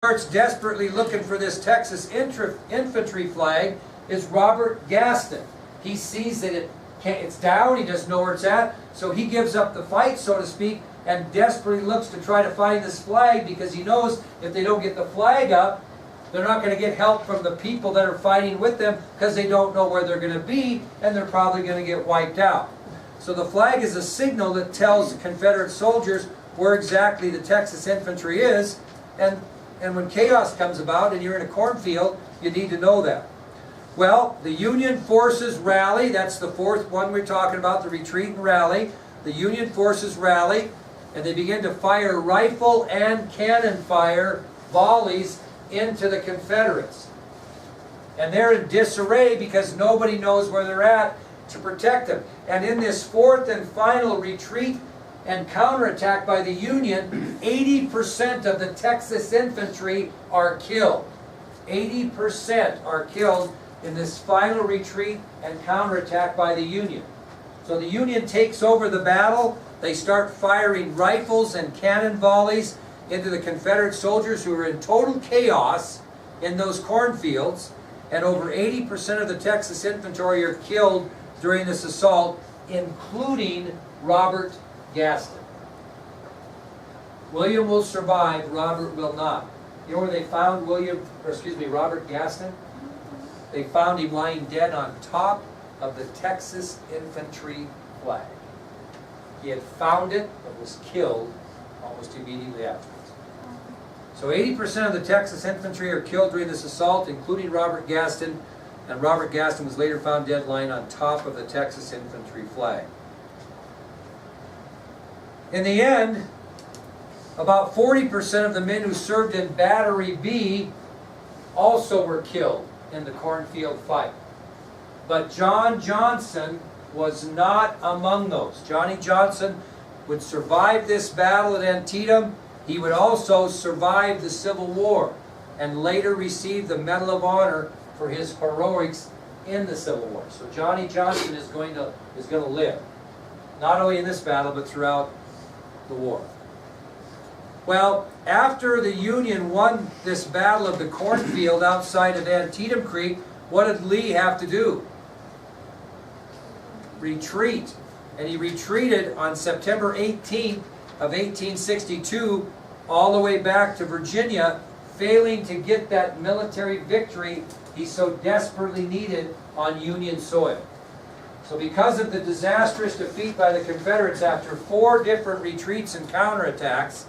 starts desperately looking for this Texas infantry flag is Robert Gaston. He sees that it's down, he doesn't know where it's at, so he gives up the fight, so to speak, and desperately looks to try to find this flag because he knows if they don't get the flag up, they're not going to get help from the people that are fighting with them because they don't know where they're going to be and they're probably going to get wiped out. So the flag is a signal that tells the Confederate soldiers where exactly the Texas infantry is, and when chaos comes about and you're in a cornfield, you need to know that. Well, the Union forces rally. That's the fourth one we're talking about, the retreat and rally. The Union forces rally, and they begin to fire rifle and cannon fire volleys into the Confederates. And they're in disarray because nobody knows where they're at to protect them. And in this fourth and final retreat and counterattack by the Union, 80% of the Texas infantry are killed. 80% are killed in this final retreat and counterattack by the Union. So the Union takes over the battle. They start firing rifles and cannon volleys into the Confederate soldiers who are in total chaos in those cornfields. And over 80% of the Texas infantry are killed during this assault, including Robert Gaston. William will survive, Robert will not. You know where they found Robert Gaston? They found him lying dead on top of the Texas infantry flag. He had found it, but was killed almost immediately afterwards. So 80% of the Texas infantry are killed during this assault, including Robert Gaston, and Robert Gaston was later found dead lying on top of the Texas infantry flag. In the end, about 40% of the men who served in Battery B also were killed in the cornfield fight. But John Johnson was not among those. Johnny Johnson would survive this battle at Antietam. He would also survive the Civil War and later receive the Medal of Honor for his heroics in the Civil War. So Johnny Johnson is going to live, not only in this battle, but throughout the war. Well, after the Union won this battle of the cornfield outside of Antietam Creek, what did Lee have to do? Retreat. And he retreated on September 18th of 1862 all the way back to Virginia, failing to get that military victory he so desperately needed on Union soil. So because of the disastrous defeat by the Confederates after 4 different retreats and counterattacks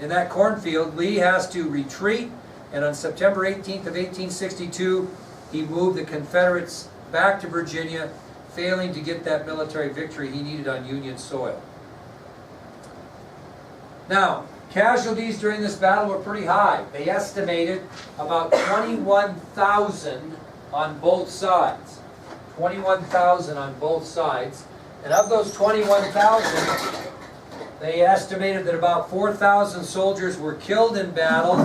in that cornfield, Lee has to retreat, and on September 18th of 1862, he moved the Confederates back to Virginia, failing to get that military victory he needed on Union soil. Now, casualties during this battle were pretty high. They estimated about 21,000 on both sides. 21,000 on both sides. And of those 21,000, they estimated that about 4,000 soldiers were killed in battle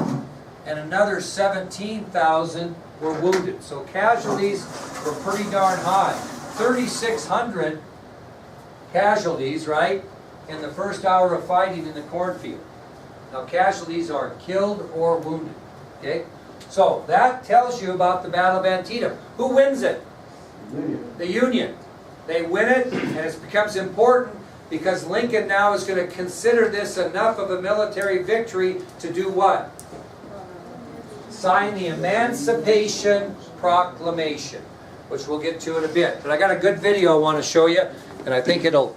and another 17,000 were wounded. So casualties were pretty darn high. 3,600 casualties, right, in the first hour of fighting in the cornfield. Now casualties are killed or wounded. Okay? So that tells you about the Battle of Antietam. Who wins it? The Union. They win it, and it becomes important because Lincoln now is going to consider this enough of a military victory to do what? Sign the Emancipation Proclamation, which we'll get to in a bit. But I got a good video I want to show you, and I think it'll